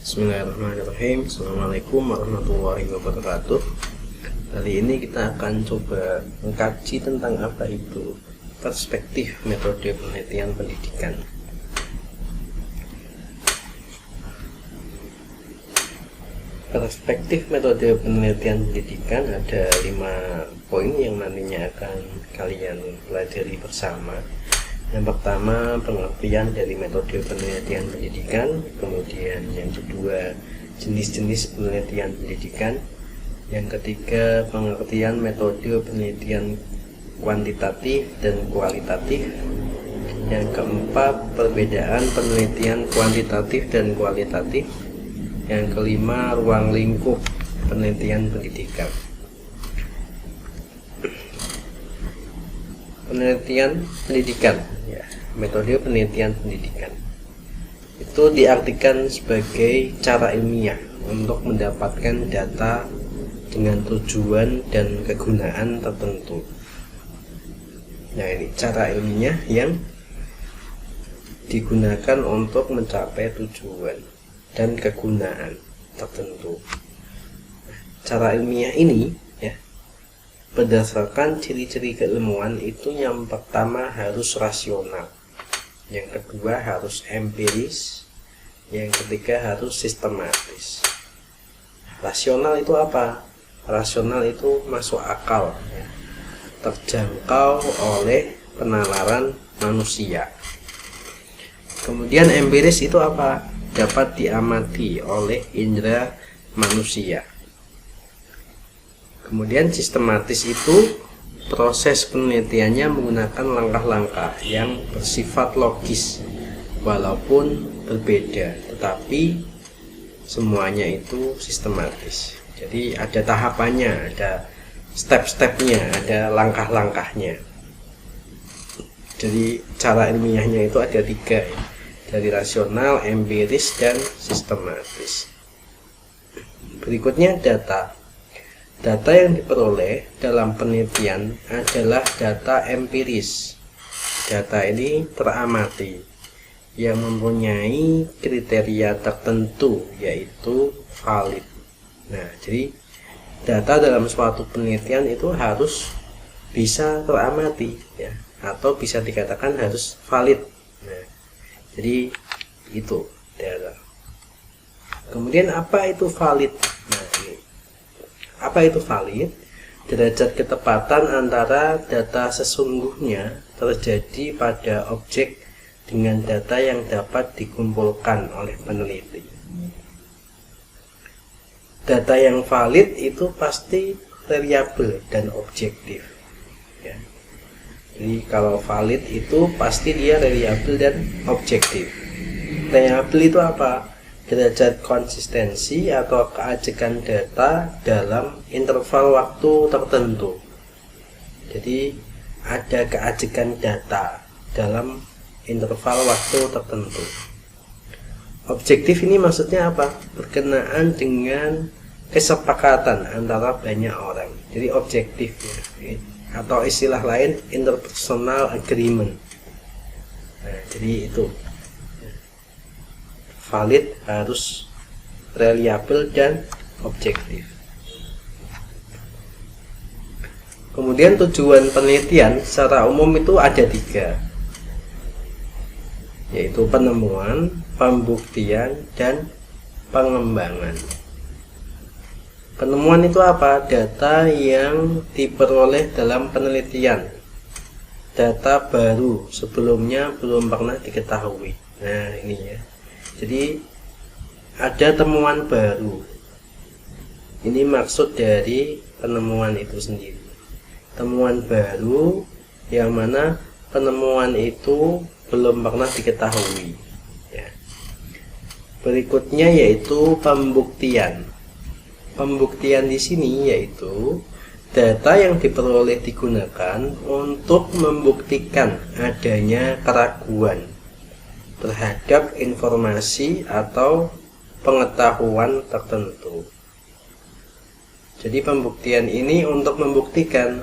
Bismillahirrahmanirrahim. Assalamualaikum warahmatullahi wabarakatuh. Kali ini kita akan coba mengkaji tentang apa itu perspektif metode penelitian pendidikan. Perspektif metode penelitian pendidikan ada 5 poin yang nantinya akan kalian pelajari bersama. Yang pertama, pengertian dari metode penelitian pendidikan. Kemudian yang kedua, jenis-jenis penelitian pendidikan. Yang ketiga, pengertian metode penelitian kuantitatif dan kualitatif. Yang keempat, perbedaan penelitian kuantitatif dan kualitatif. Yang kelima, ruang lingkup penelitian pendidikan. Penelitian pendidikan, metode penelitian pendidikan itu diartikan sebagai cara ilmiah untuk mendapatkan data dengan tujuan dan kegunaan tertentu. Nah, ini cara ilmiah yang digunakan untuk mencapai tujuan dan kegunaan tertentu. Cara ilmiah ini berdasarkan ciri-ciri keilmuan itu, yang pertama harus rasional, yang kedua harus empiris, yang ketiga harus sistematis. Rasional itu apa? Rasional itu masuk akal, terjangkau oleh penalaran manusia. Kemudian empiris itu apa? Dapat diamati oleh indera manusia. Kemudian sistematis itu proses penelitiannya menggunakan langkah-langkah yang bersifat logis walaupun berbeda, tetapi semuanya itu sistematis. Jadi ada tahapannya, ada step-stepnya, ada langkah-langkahnya. Jadi cara ilmiahnya itu ada 3, dari rasional, empiris, dan sistematis. Berikutnya data. Data yang diperoleh dalam penelitian adalah data empiris. Data ini teramati yang mempunyai kriteria tertentu, yaitu valid. Nah, jadi data dalam suatu penelitian itu harus bisa teramati, atau bisa dikatakan harus valid. Nah, jadi itu data. Kemudian apa itu valid? Apa itu valid? Derajat ketepatan antara data sesungguhnya terjadi pada objek dengan data yang dapat dikumpulkan oleh peneliti. Data yang valid itu pasti reliabel dan objektif. Jadi kalau valid itu pasti dia reliabel dan objektif. Reliabel itu apa? Derajat konsistensi atau keajekan data dalam interval waktu tertentu. Jadi ada keajekan data dalam interval waktu tertentu. Objektif ini maksudnya apa? Berkenaan dengan kesepakatan antara banyak orang. Jadi objektif, atau istilah lain interpersonal agreement. Nah, jadi itu valid harus reliable dan objektif. Kemudian tujuan penelitian secara umum itu ada 3, yaitu penemuan, pembuktian, dan pengembangan. Penemuan itu apa? Data yang diperoleh dalam penelitian, data baru sebelumnya belum pernah diketahui. Nah, ini jadi ada temuan baru. Ini maksud dari penemuan itu sendiri. Temuan baru yang mana penemuan itu belum pernah diketahui. Berikutnya yaitu pembuktian. Pembuktian di sini yaitu data yang diperoleh digunakan untuk membuktikan adanya keraguan terhadap informasi atau pengetahuan tertentu. Jadi pembuktian ini untuk membuktikan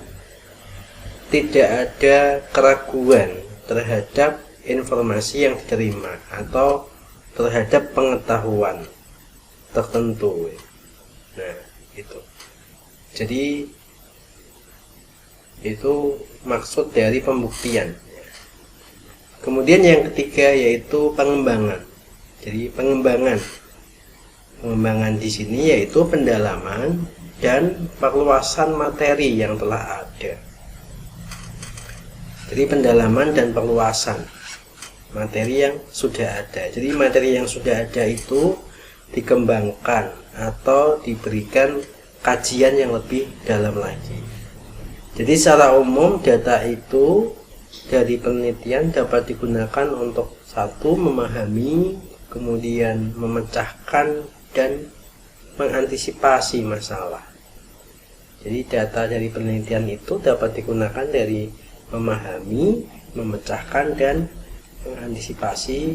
tidak ada keraguan terhadap informasi yang diterima atau terhadap pengetahuan. tertentu. Nah, itu. Jadi itu maksud dari pembuktian. Kemudian yang ketiga yaitu pengembangan. Jadi pengembangan di sini yaitu pendalaman dan perluasan materi yang telah ada. Jadi pendalaman dan perluasan materi yang sudah ada. Jadi materi yang sudah ada itu dikembangkan atau diberikan kajian yang lebih dalam lagi. Jadi secara umum data itu dari penelitian dapat digunakan untuk satu, memahami, kemudian memecahkan dan mengantisipasi masalah. Jadi data dari penelitian itu dapat digunakan dari memahami, memecahkan dan mengantisipasi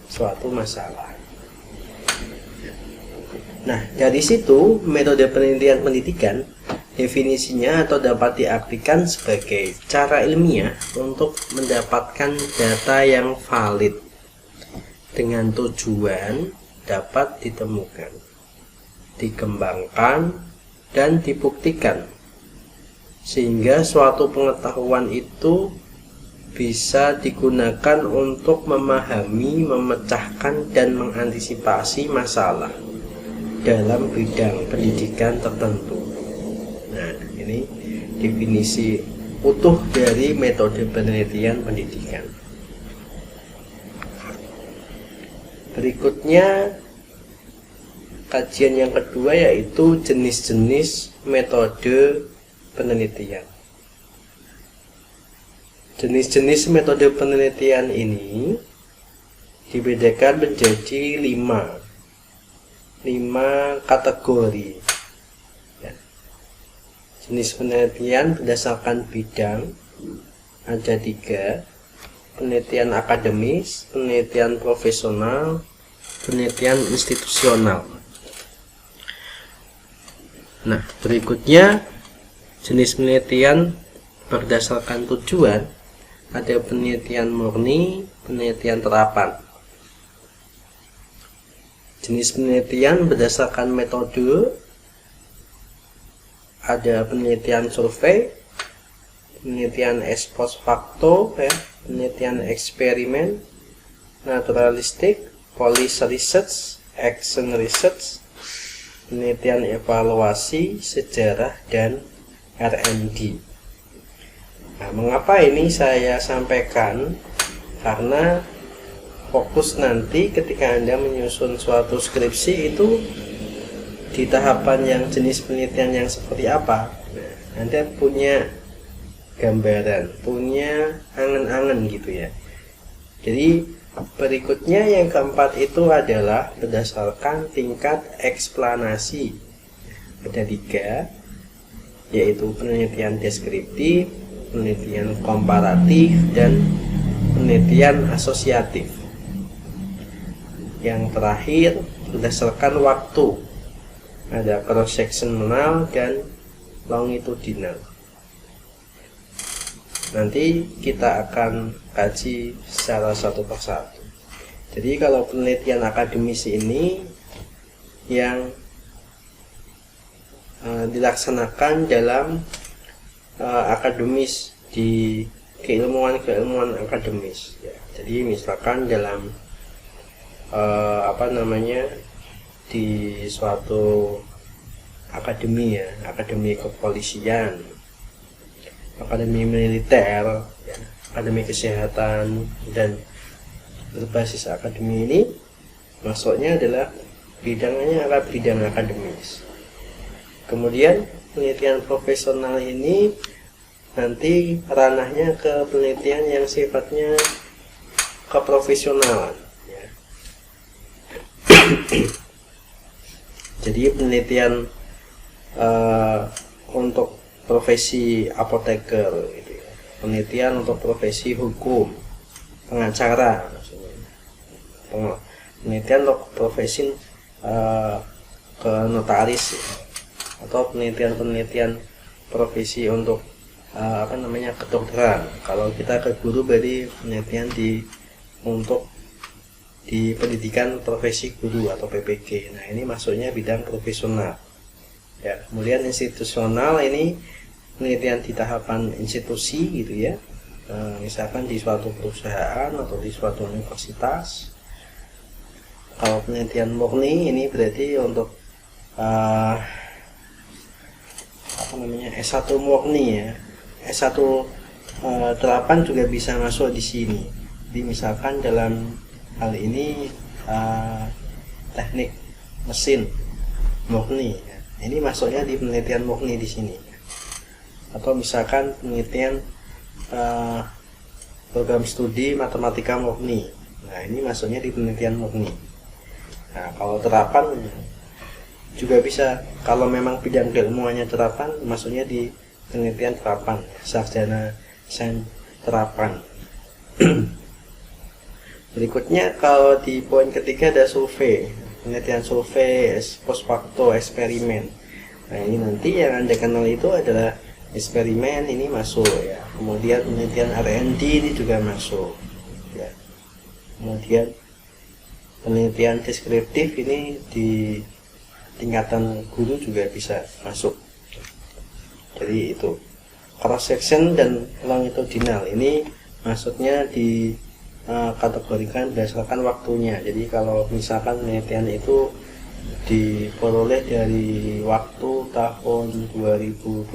suatu masalah. Nah, dari situ metode penelitian pendidikan definisinya atau dapat diartikan sebagai cara ilmiah untuk mendapatkan data yang valid dengan tujuan dapat ditemukan, dikembangkan, dan dibuktikan sehingga suatu pengetahuan itu bisa digunakan untuk memahami, memecahkan, dan mengantisipasi masalah dalam bidang pendidikan tertentu. Nah, ini definisi utuh dari metode penelitian pendidikan. Berikutnya kajian yang kedua yaitu jenis-jenis metode penelitian. Jenis-jenis metode penelitian ini dibedakan menjadi 5 kategori. Ya. Jenis penelitian berdasarkan bidang ada 3: penelitian akademis, penelitian profesional, penelitian institusional. Nah, berikutnya jenis penelitian berdasarkan tujuan ada penelitian murni, penelitian terapan. Jenis penelitian berdasarkan metode ada penelitian survei, penelitian ex post facto, penelitian eksperimen, naturalistik, policy research, action research, penelitian evaluasi, sejarah, dan R&D. Nah, mengapa ini saya sampaikan? Karena fokus nanti ketika Anda menyusun suatu skripsi itu di tahapan yang jenis penelitian yang seperti apa, Anda punya gambaran, punya angan-angan gitu ya. Jadi berikutnya yang keempat itu adalah berdasarkan tingkat eksplanasi. Ada 3, yaitu penelitian deskriptif, penelitian komparatif, dan penelitian asosiatif. Yang terakhir berdasarkan waktu, ada cross sectional dan longitudinal. Nanti kita akan kaji secara satu persatu. Jadi kalau penelitian akademis ini yang dilaksanakan dalam akademis, di keilmuan akademis ya. Jadi misalkan dalam di suatu akademi ya, akademi kepolisian, akademi militer ya, akademi kesehatan, dan berbasis akademi ini maksudnya adalah bidangnya adalah bidang akademis. Kemudian penelitian profesional ini nanti ranahnya ke penelitian yang sifatnya keprofesionalan ya. Jadi penelitian untuk profesi apoteker gitu ya. Penelitian untuk profesi hukum, pengacara maksudnya. Penelitian untuk profesi ke notaris ya. Atau penelitian profesi untuk kedokteran. Kalau kita ke guru berarti penelitian untuk di pendidikan profesi guru atau PPG. Nah, ini masuknya bidang profesional. Ya, kemudian institusional ini penelitian di tahapan institusi gitu ya. Misalkan di suatu perusahaan atau di suatu universitas. Kalau penelitian murni ini berarti untuk S1 murni ya. S1 terapan juga bisa masuk di sini. Jadi misalkan dalam hal ini teknik mesin murni ya. Ini masuknya di penelitian murni di sini. Atau misalkan penelitian program studi matematika murni. Nah, ini masuknya di penelitian murni. Nah, kalau terapan juga bisa, kalau memang bidang keilmuannya terapan, masuknya di penelitian terapan, sarjana sains terapan. Berikutnya, kalau di poin ketiga ada survei, penelitian survei, post facto, eksperimen. Nah, ini nanti yang Anda kenal itu adalah eksperimen, ini masuk ya. Kemudian penelitian R&D ini juga masuk ya. Kemudian penelitian deskriptif ini di tingkatan guru juga bisa masuk. Jadi itu cross section dan longitudinal ini maksudnya di kategorikan berdasarkan waktunya. Jadi kalau misalkan penelitian itu diperoleh dari waktu tahun 2021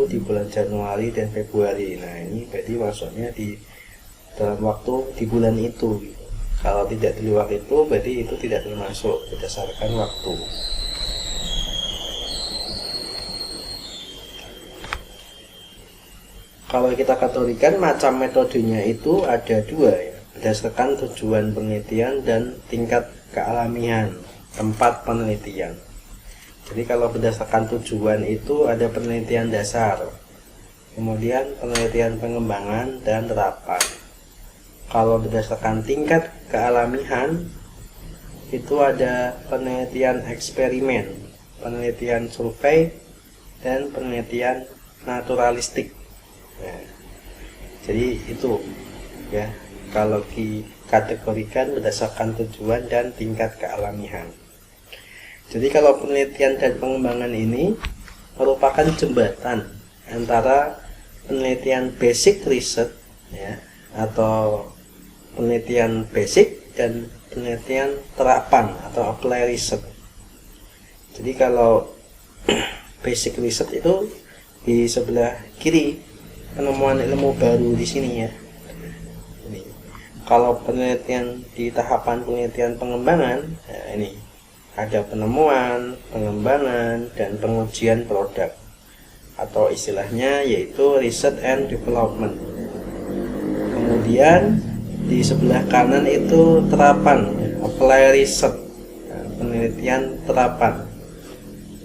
di bulan Januari dan Februari. Nah, ini berarti maksudnya di dalam waktu di bulan itu gitu. Kalau tidak di luar itu berarti itu tidak termasuk berdasarkan waktu. Kalau kita kategorikan macam metodenya itu ada dua ya, berdasarkan tujuan penelitian dan tingkat kealamian tempat penelitian. Jadi kalau berdasarkan tujuan itu ada penelitian dasar, kemudian penelitian pengembangan dan terapan. Kalau berdasarkan tingkat kealamian itu ada penelitian eksperimen, penelitian survei, dan penelitian naturalistik. Nah, jadi itu ya, kalau dikategorikan berdasarkan tujuan dan tingkat kealamian. Jadi kalau penelitian dan pengembangan ini merupakan jembatan antara penelitian basic research ya, atau penelitian basic dan penelitian terapan atau apply research. Jadi kalau basic research itu di sebelah kiri, penemuan ilmu baru di sini ya. Ini. Kalau penelitian di tahapan penelitian pengembangan, ya ini ada penemuan, pengembangan, dan pengujian produk, atau istilahnya yaitu research and development. Kemudian di sebelah kanan itu terapan, apply research, penelitian terapan.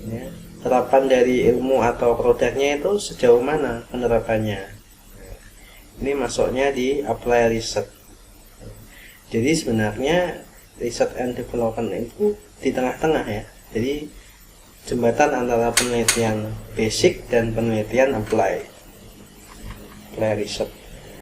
Ya. Terapan dari ilmu atau produknya itu sejauh mana penerapannya. Ini masuknya di apply research. Jadi sebenarnya research and development itu di tengah-tengah ya. Jadi jembatan antara penelitian basic dan penelitian apply research.